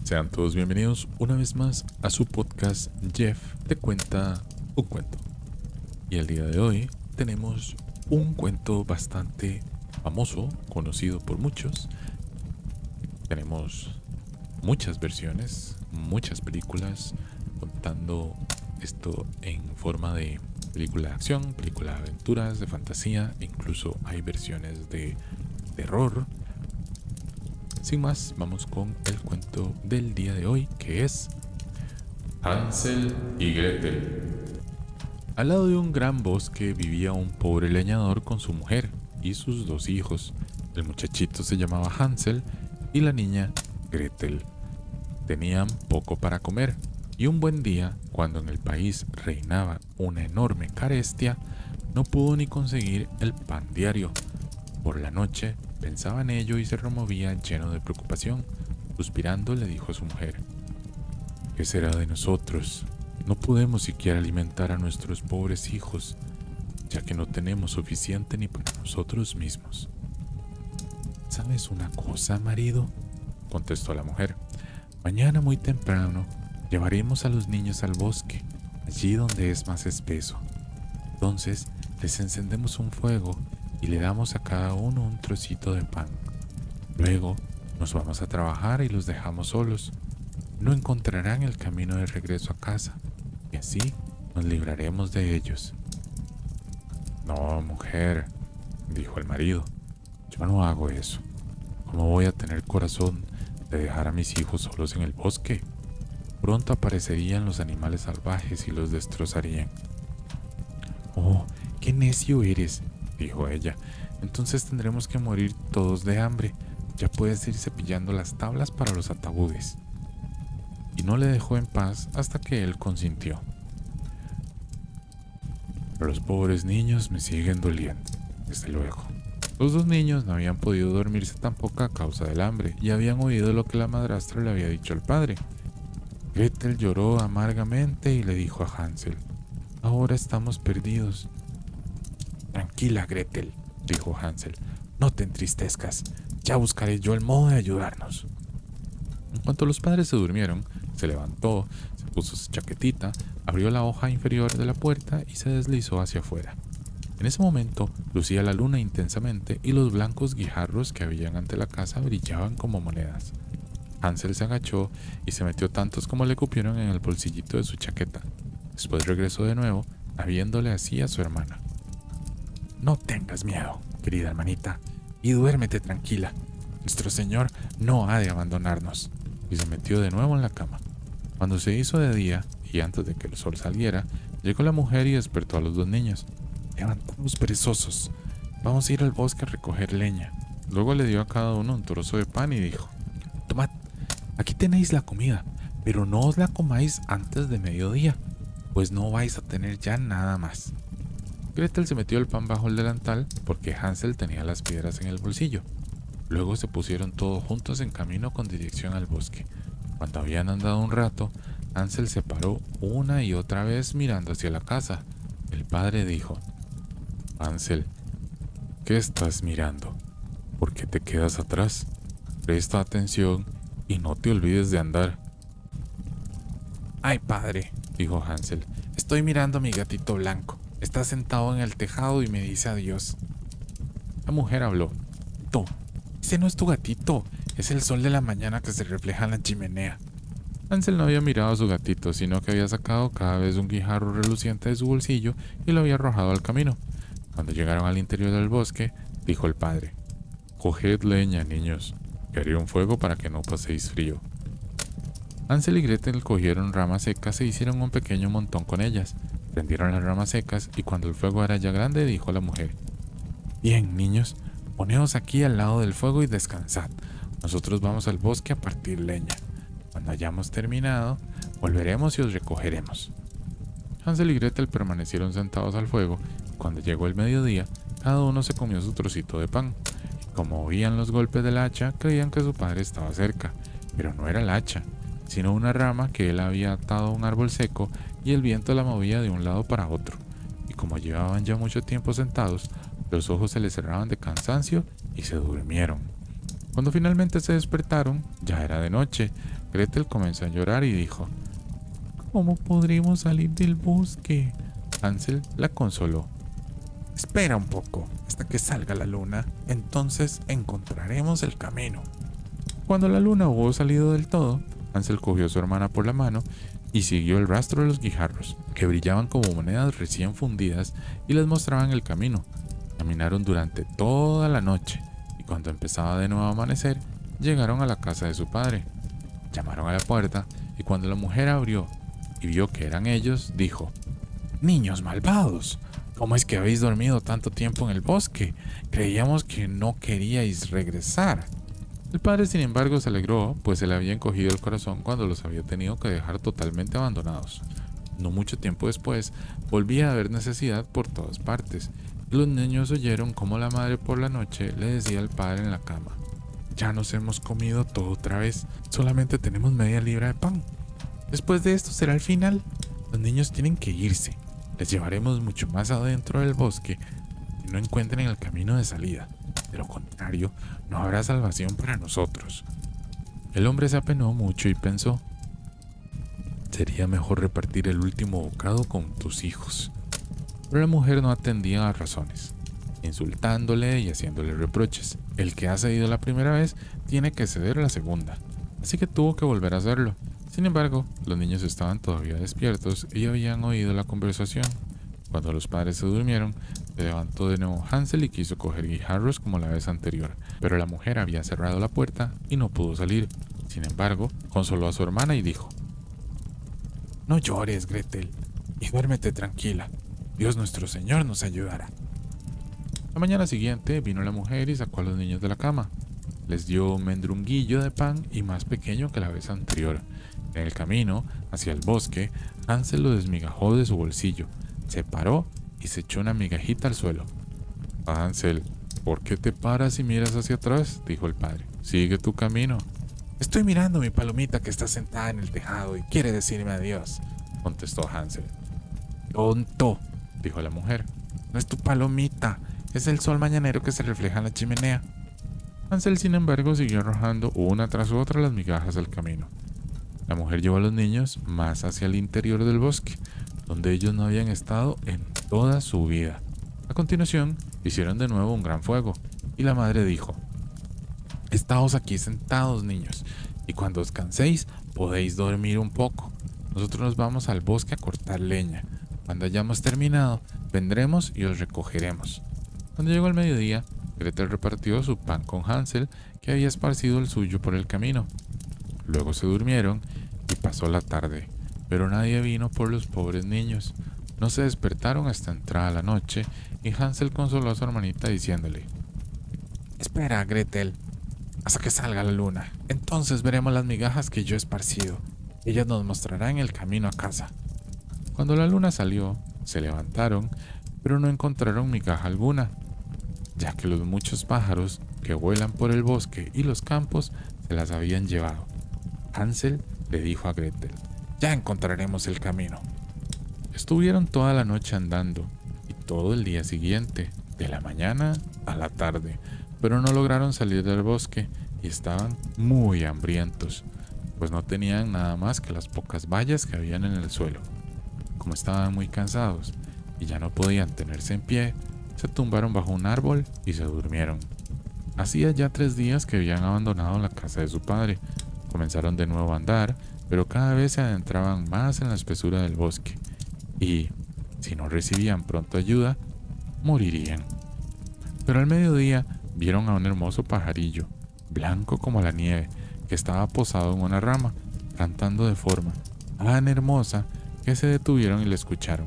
Sean todos bienvenidos una vez más a su podcast Jeff te cuenta un cuento. Y el día de hoy tenemos un cuento bastante famoso, conocido por muchos. Tenemos muchas versiones, muchas películas contando esto en forma de película de acción, película de aventuras, de fantasía, incluso hay versiones de terror. Sin más, vamos con el cuento del día de hoy, que es Hansel y Gretel. Al lado de un gran bosque vivía un pobre leñador con su mujer y sus dos hijos. El muchachito se llamaba Hansel y la niña Gretel. Tenían poco para comer y un buen día, cuando en el país reinaba una enorme carestia, no pudo ni conseguir el pan diario. Por la noche pensaba en ello y se removía lleno de preocupación. Suspirando le dijo a su mujer: ¿qué será de nosotros? No podemos siquiera alimentar a nuestros pobres hijos, ya que no tenemos suficiente ni para nosotros mismos. ¿Sabes una cosa, marido?, contestó la mujer. Mañana muy temprano llevaremos a los niños al bosque, allí donde es más espeso. Entonces les encendemos un fuego y le damos a cada uno un trocito de pan. Luego nos vamos a trabajar y los dejamos solos. No encontrarán el camino de regreso a casa y así nos libraremos de ellos. No, mujer, dijo el marido, yo no hago eso. ¿Cómo voy a tener corazón de dejar a mis hijos solos en el bosque? Pronto aparecerían los animales salvajes y los destrozarían. Oh, qué necio eres, dijo ella. Entonces tendremos que morir todos de hambre. Ya puedes ir cepillando las tablas para los ataúdes. Y no le dejó en paz hasta que él consintió. Pero los pobres niños me siguen doliendo, desde luego. Los dos niños no habían podido dormirse tampoco a causa del hambre y habían oído lo que la madrastra le había dicho al padre. Gretel lloró amargamente y le dijo a Hansel: ahora estamos perdidos. Tranquila, Gretel, dijo Hansel, no te entristezcas, ya buscaré yo el modo de ayudarnos. En cuanto los padres se durmieron, se levantó, se puso su chaquetita, abrió la hoja inferior de la puerta y se deslizó hacia afuera. En ese momento lucía la luna intensamente y los blancos guijarros que habían ante la casa brillaban como monedas. Hansel se agachó y se metió tantos como le cupieron en el bolsillito de su chaqueta. Después regresó de nuevo, habiéndole así a su hermana. No tengas miedo, querida hermanita, y duérmete tranquila. Nuestro Señor no ha de abandonarnos. Y se metió de nuevo en la cama. Cuando se hizo de día, y antes de que el sol saliera, llegó la mujer y despertó a los dos niños. Levantaos, perezosos, vamos a ir al bosque a recoger leña. Luego le dio a cada uno un trozo de pan y dijo: tomad, aquí tenéis la comida, pero no os la comáis antes de mediodía, pues no vais a tener ya nada más. Gretel se metió el pan bajo el delantal porque Hansel tenía las piedras en el bolsillo. Luego se pusieron todos juntos en camino con dirección al bosque. Cuando habían andado un rato, Hansel se paró una y otra vez mirando hacia la casa. El padre dijo: Hansel, ¿qué estás mirando? ¿Por qué te quedas atrás? Presta atención y no te olvides de andar. Ay, padre, dijo Hansel, estoy mirando a mi gatito blanco. Está sentado en el tejado y me dice adiós. La mujer habló: no, ese no es tu gatito, es el sol de la mañana que se refleja en la chimenea. Hansel no había mirado a su gatito, sino que había sacado cada vez un guijarro reluciente de su bolsillo y lo había arrojado al camino. Cuando llegaron al interior del bosque, dijo el padre: coged leña, niños, que haré un fuego para que no paséis frío. Hansel y Gretel cogieron ramas secas e hicieron un pequeño montón con ellas. Prendieron las ramas secas y cuando el fuego era ya grande, dijo la mujer: bien, niños, poneos aquí al lado del fuego y descansad. Nosotros vamos al bosque a partir leña. Cuando hayamos terminado, volveremos y os recogeremos. Hansel y Gretel permanecieron sentados al fuego y cuando llegó el mediodía, cada uno se comió su trocito de pan. Y como oían los golpes del hacha, creían que su padre estaba cerca, pero no era el hacha, sino una rama que él había atado a un árbol seco y el viento la movía de un lado para otro. Y como llevaban ya mucho tiempo sentados, los ojos se les cerraban de cansancio y se durmieron. Cuando finalmente se despertaron, ya era de noche. Gretel comenzó a llorar y dijo: ¿Cómo podremos salir del bosque? Hansel la consoló: Espera un poco hasta que salga la luna, entonces encontraremos el camino. Cuando la luna hubo salido del todo, Hansel cogió a su hermana por la mano y siguió el rastro de los guijarros, que brillaban como monedas recién fundidas y les mostraban el camino. Caminaron durante toda la noche y cuando empezaba de nuevo a amanecer, llegaron a la casa de su padre. Llamaron a la puerta y cuando la mujer abrió y vio que eran ellos, dijo: «Niños malvados, ¿cómo es que habéis dormido tanto tiempo en el bosque? Creíamos que no queríais regresar». El padre, sin embargo, se alegró, pues se le había encogido el corazón cuando los había tenido que dejar totalmente abandonados. No mucho tiempo después, volvía a haber necesidad por todas partes, y los niños oyeron cómo la madre por la noche le decía al padre en la cama: «Ya nos hemos comido todo otra vez, solamente tenemos media libra de pan. Después de esto será el final. Los niños tienen que irse. Les llevaremos mucho más adentro del bosque y no encuentren el camino de salida. De lo contrario, no habrá salvación para nosotros». El hombre se apenó mucho y pensó: «Sería mejor repartir el último bocado con tus hijos». Pero la mujer no atendía a razones, insultándole y haciéndole reproches. El que ha cedido la primera vez tiene que ceder la segunda, así que tuvo que volver a hacerlo. Sin embargo, los niños estaban todavía despiertos y habían oído la conversación. Cuando los padres se durmieron, se levantó de nuevo Hansel y quiso coger guijarros como la vez anterior, pero la mujer había cerrado la puerta y no pudo salir. Sin embargo, consoló a su hermana y dijo: «No llores, Gretel, y duérmete tranquila. Dios nuestro Señor nos ayudará». La mañana siguiente vino la mujer y sacó a los niños de la cama. Les dio un mendrunguillo de pan y más pequeño que la vez anterior. En el camino hacia el bosque, Hansel lo desmigajó de su bolsillo, se paró y se echó una migajita al suelo. «Hansel, ¿por qué te paras y miras hacia atrás?», dijo el padre. «Sigue tu camino». «Estoy mirando mi palomita que está sentada en el tejado y quiere decirme adiós», contestó Hansel. «Tonto», dijo la mujer. «No es tu palomita, es el sol mañanero que se refleja en la chimenea». Hansel, sin embargo, siguió arrojando una tras otra las migajas al camino. La mujer llevó a los niños más hacia el interior del bosque, donde ellos no habían estado en toda su vida. A continuación, hicieron de nuevo un gran fuego, y la madre dijo: «Estaos aquí sentados, niños, y cuando os canséis podéis dormir un poco. Nosotros nos vamos al bosque a cortar leña. Cuando hayamos terminado, vendremos y os recogeremos». Cuando llegó el mediodía, Gretel repartió su pan con Hansel, que había esparcido el suyo por el camino. Luego se durmieron y pasó la tarde, pero nadie vino por los pobres niños. No se despertaron hasta entrada la noche y Hansel consoló a su hermanita diciéndole: «Espera, Gretel, hasta que salga la luna. Entonces veremos las migajas que yo he esparcido. Ellas nos mostrarán el camino a casa». Cuando la luna salió, se levantaron, pero no encontraron migaja alguna, ya que los muchos pájaros que vuelan por el bosque y los campos se las habían llevado. Hansel le dijo a Gretel: «Ya encontraremos el camino». Estuvieron toda la noche andando y todo el día siguiente, de la mañana a la tarde, pero no lograron salir del bosque y estaban muy hambrientos, pues no tenían nada más que las pocas bayas que habían en el suelo. Como estaban muy cansados y ya no podían tenerse en pie, se tumbaron bajo un árbol y se durmieron. Hacía ya 3 días que habían abandonado la casa de su padre. Comenzaron de nuevo a andar, pero cada vez se adentraban más en la espesura del bosque y, si no recibían pronto ayuda, morirían. Pero al mediodía vieron a un hermoso pajarillo, blanco como la nieve, que estaba posado en una rama, cantando de forma tan hermosa que se detuvieron y le escucharon.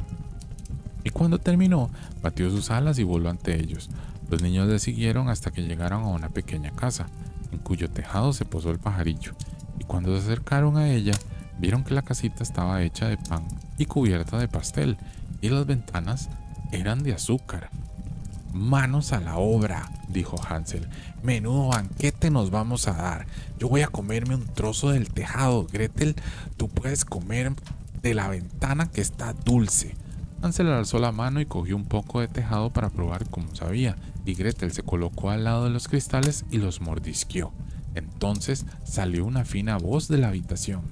Y cuando terminó, batió sus alas y voló ante ellos. Los niños le siguieron hasta que llegaron a una pequeña casa, en cuyo tejado se posó el pajarillo, y cuando se acercaron a ella, vieron que la casita estaba hecha de pan y cubierta de pastel, y las ventanas eran de azúcar. «Manos a la obra», dijo Hansel. «Menudo banquete nos vamos a dar. Yo voy a comerme un trozo del tejado. Gretel, tú puedes comer de la ventana que está dulce». Hansel alzó la mano y cogió un poco de tejado para probar cómo sabía, y Gretel se colocó al lado de los cristales y los mordisqueó. Entonces salió una fina voz de la habitación.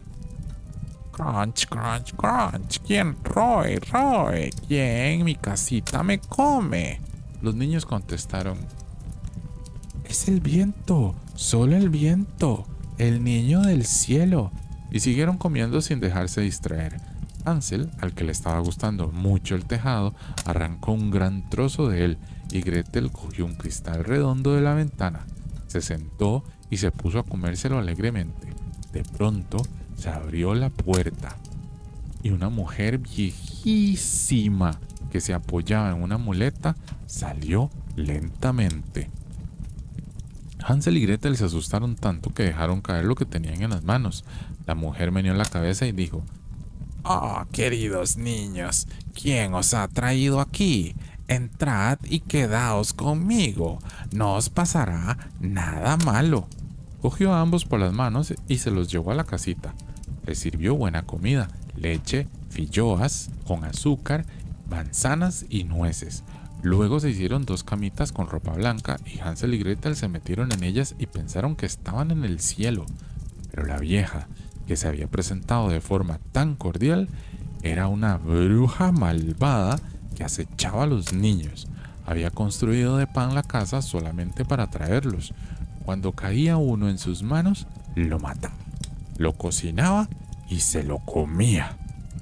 Crunch, crunch, crunch. ¿Quién roe, roe? ¿Quién mi casita me come? Los niños contestaron, es el viento, solo el viento, el niño del cielo. Y siguieron comiendo sin dejarse distraer. Hansel, al que le estaba gustando mucho el tejado, arrancó un gran trozo de él y Gretel cogió un cristal redondo de la ventana, se sentó y se puso a comérselo alegremente. De pronto se abrió la puerta y una mujer viejísima que se apoyaba en una muleta salió lentamente. Hansel y Gretel se asustaron tanto que dejaron caer lo que tenían en las manos. La mujer meneó la cabeza y dijo, «Oh, queridos niños, ¿quién os ha traído aquí? Entrad y quedaos conmigo, no os pasará nada malo». Cogió a ambos por las manos y se los llevó a la casita. Les sirvió buena comida, leche, filloas con azúcar, manzanas y nueces. Luego se hicieron 2 camitas con ropa blanca y Hansel y Gretel se metieron en ellas y pensaron que estaban en el cielo. Pero la vieja, que se había presentado de forma tan cordial, era una bruja malvada que acechaba a los niños. Había construido de pan la casa solamente para traerlos. Cuando caía uno en sus manos, lo mataba, lo cocinaba y se lo comía.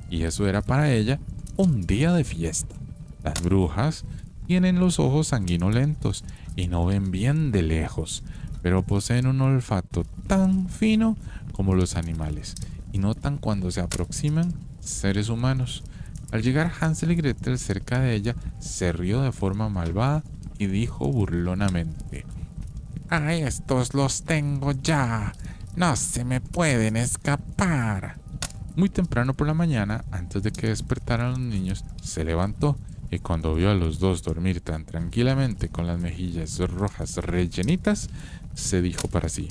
Y eso era para ella un día de fiesta. Las brujas tienen los ojos sanguinolentos y no ven bien de lejos, pero poseen un olfato tan fino como los animales y notan cuando se aproximan seres humanos. Al llegar Hansel y Gretel cerca de ella, se rió de forma malvada y dijo burlonamente, «A estos los tengo ya, no se me pueden escapar». Muy temprano por la mañana, antes de que despertaran los niños, se levantó y cuando vio a los dos dormir tan tranquilamente con las mejillas rojas rellenitas, se dijo para sí,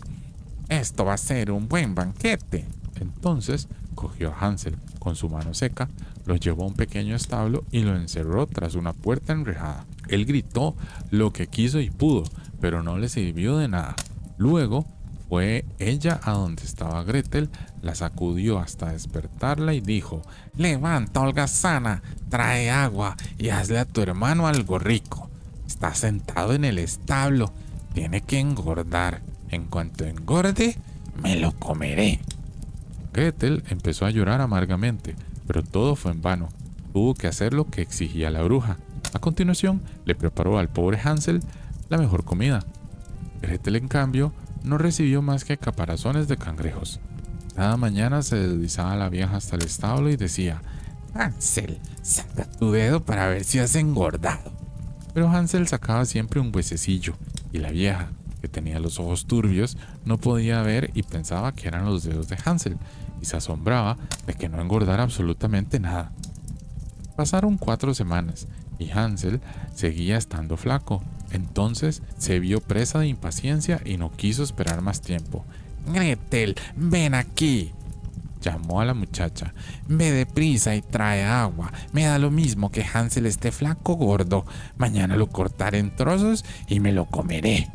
«Esto va a ser un buen banquete». Entonces cogió a Hansel con su mano seca, lo llevó a un pequeño establo y lo encerró tras una puerta enrejada. Él gritó lo que quiso y pudo, pero no le sirvió de nada. Luego fue ella a donde estaba Gretel, la sacudió hasta despertarla y dijo, «Levanta, holgazana, trae agua y hazle a tu hermano algo rico. Está sentado en el establo, tiene que engordar. En cuanto engorde, me lo comeré». Gretel empezó a llorar amargamente, pero todo fue en vano. Tuvo que hacer lo que exigía la bruja. A continuación, le preparó al pobre Hansel la mejor comida. Gretel, en cambio, no recibió más que caparazones de cangrejos. Cada mañana se deslizaba la vieja hasta el establo y decía, «Hansel, saca tu dedo para ver si has engordado». Pero Hansel sacaba siempre un huesecillo y la vieja, que tenía los ojos turbios, no podía ver y pensaba que eran los dedos de Hansel y se asombraba de que no engordara absolutamente nada. Pasaron 4 semanas y Hansel seguía estando flaco. Entonces se vio presa de impaciencia y no quiso esperar más tiempo. «Gretel, ven aquí», llamó a la muchacha. «Ve deprisa y trae agua. Me da lo mismo que Hansel esté flaco o gordo. Mañana lo cortaré en trozos y me lo comeré».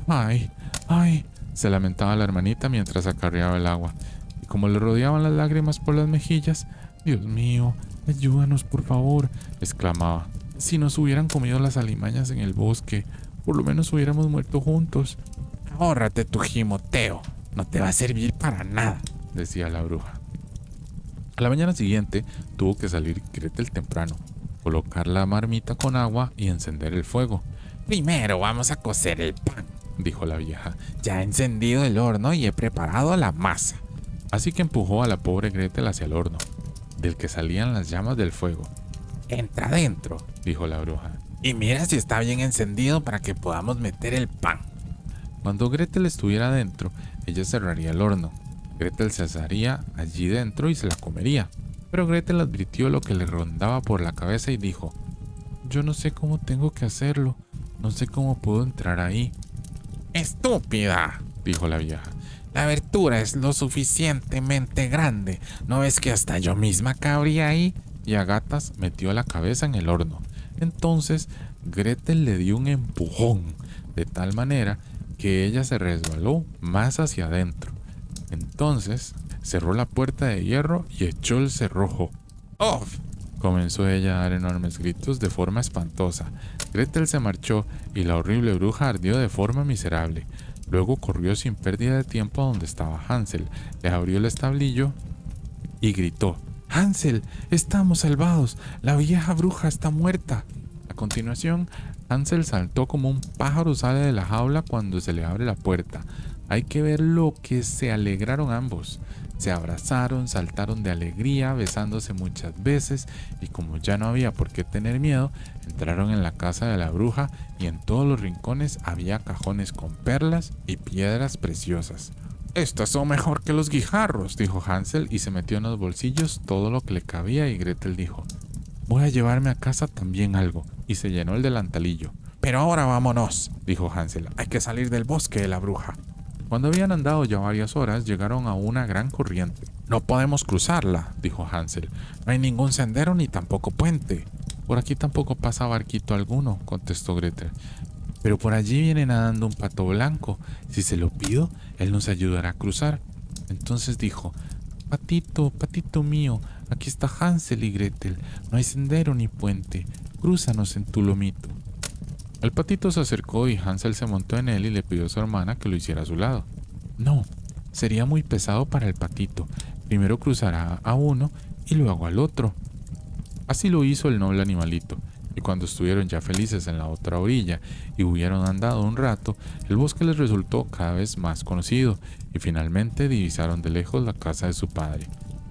«Ay, ay», se lamentaba la hermanita mientras acarreaba el agua. Y como le rodeaban las lágrimas por las mejillas, «Dios mío, ayúdanos por favor», exclamaba. «Si nos hubieran comido las alimañas en el bosque, por lo menos hubiéramos muerto juntos». «Ahórrate tu gimoteo, no te va a servir para nada», decía la bruja. A la mañana siguiente tuvo que salir Gretel temprano, colocar la marmita con agua y encender el fuego. «Primero vamos a cocer el pan», dijo la vieja. «Ya he encendido el horno y he preparado la masa». Así que empujó a la pobre Gretel hacia el horno, del que salían las llamas del fuego. «Entra adentro», dijo la bruja, «y mira si está bien encendido para que podamos meter el pan». Cuando Gretel estuviera adentro, ella cerraría el horno. Gretel se asaría allí dentro y se la comería. Pero Gretel advirtió lo que le rondaba por la cabeza y dijo, «Yo no sé cómo tengo que hacerlo, no sé cómo puedo entrar ahí». «Estúpida», dijo la vieja, «la abertura es lo suficientemente grande, ¿no ves que hasta yo misma cabría ahí?» Y a gatas metió la cabeza en el horno. Entonces Gretel le dio un empujón, de tal manera que ella se resbaló más hacia adentro. Entonces cerró la puerta de hierro y echó el cerrojo. ¡Off! Comenzó ella a dar enormes gritos de forma espantosa. Gretel se marchó y la horrible bruja ardió de forma miserable. Luego corrió sin pérdida de tiempo a donde estaba Hansel, le abrió el establillo y gritó: ¡Hansel! ¡Estamos salvados! ¡La vieja bruja está muerta! A continuación, Hansel saltó como un pájaro sale de la jaula cuando se le abre la puerta. Hay que ver lo que se alegraron ambos. Se abrazaron, saltaron de alegría, besándose muchas veces, y como ya no había por qué tener miedo, entraron en la casa de la bruja y en todos los rincones había cajones con perlas y piedras preciosas. «Estas son mejor que los guijarros», dijo Hansel, y se metió en los bolsillos todo lo que le cabía, y Gretel dijo: «Voy a llevarme a casa también algo», y se llenó el delantalillo. «Pero ahora vámonos», dijo Hansel, «hay que salir del bosque de la bruja». Cuando habían andado ya varias horas, llegaron a una gran corriente. «No podemos cruzarla», dijo Hansel. «No hay ningún sendero ni tampoco puente». «Por aquí tampoco pasa barquito alguno», contestó Gretel. «Pero por allí viene nadando un pato blanco. Si se lo pido, él nos ayudará a cruzar». Entonces dijo: «Patito, patito mío, aquí está Hansel y Gretel. No hay sendero ni puente. Crúzanos en tu lomito». El patito se acercó y Hansel se montó en él y le pidió a su hermana que lo hiciera a su lado. «No, sería muy pesado para el patito. Primero cruzará a uno y luego al otro». Así lo hizo el noble animalito, y cuando estuvieron ya felices en la otra orilla y hubieron andado un rato, el bosque les resultó cada vez más conocido, y finalmente divisaron de lejos la casa de su padre.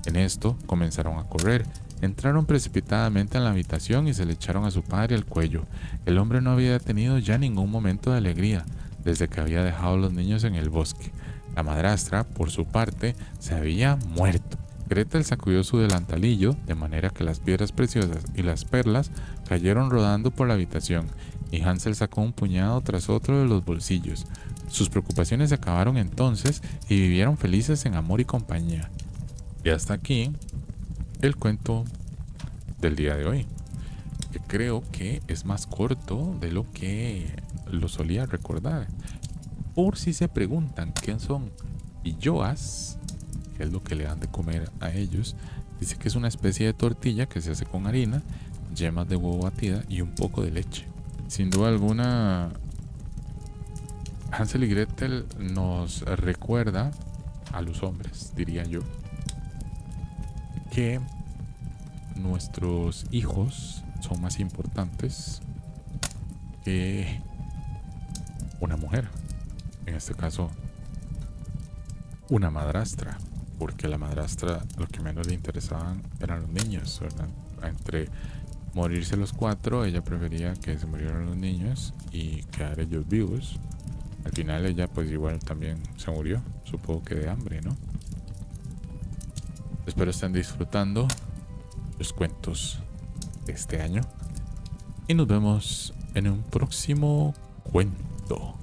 En esto comenzaron a correr. Entraron precipitadamente en la habitación y se le echaron a su padre al cuello. El hombre no había tenido ya ningún momento de alegría desde que había dejado a los niños en el bosque. La madrastra, por su parte, se había muerto. Gretel sacudió su delantalillo de manera que las piedras preciosas y las perlas cayeron rodando por la habitación, y Hansel sacó un puñado tras otro de los bolsillos. Sus preocupaciones se acabaron entonces y vivieron felices en amor y compañía. Y hasta aquí el cuento del día de hoy, que creo que es más corto de lo que lo solía recordar. Por si se preguntan qué son pilloas, que es lo que le dan de comer a ellos, dice que es una especie de tortilla que se hace con harina, yemas de huevo batida y un poco de leche. Sin duda alguna, Hansel y Gretel nos recuerda a los hombres, diría yo, que nuestros hijos son más importantes que una mujer, en este caso una madrastra, porque a la madrastra lo que menos le interesaban eran los niños, ¿verdad? Entre morirse los cuatro, ella prefería que se murieran los niños y quedar ellos vivos. Al final ella pues igual también se murió, supongo que de hambre, ¿no? Espero estén disfrutando los cuentos de este año y nos vemos en un próximo cuento.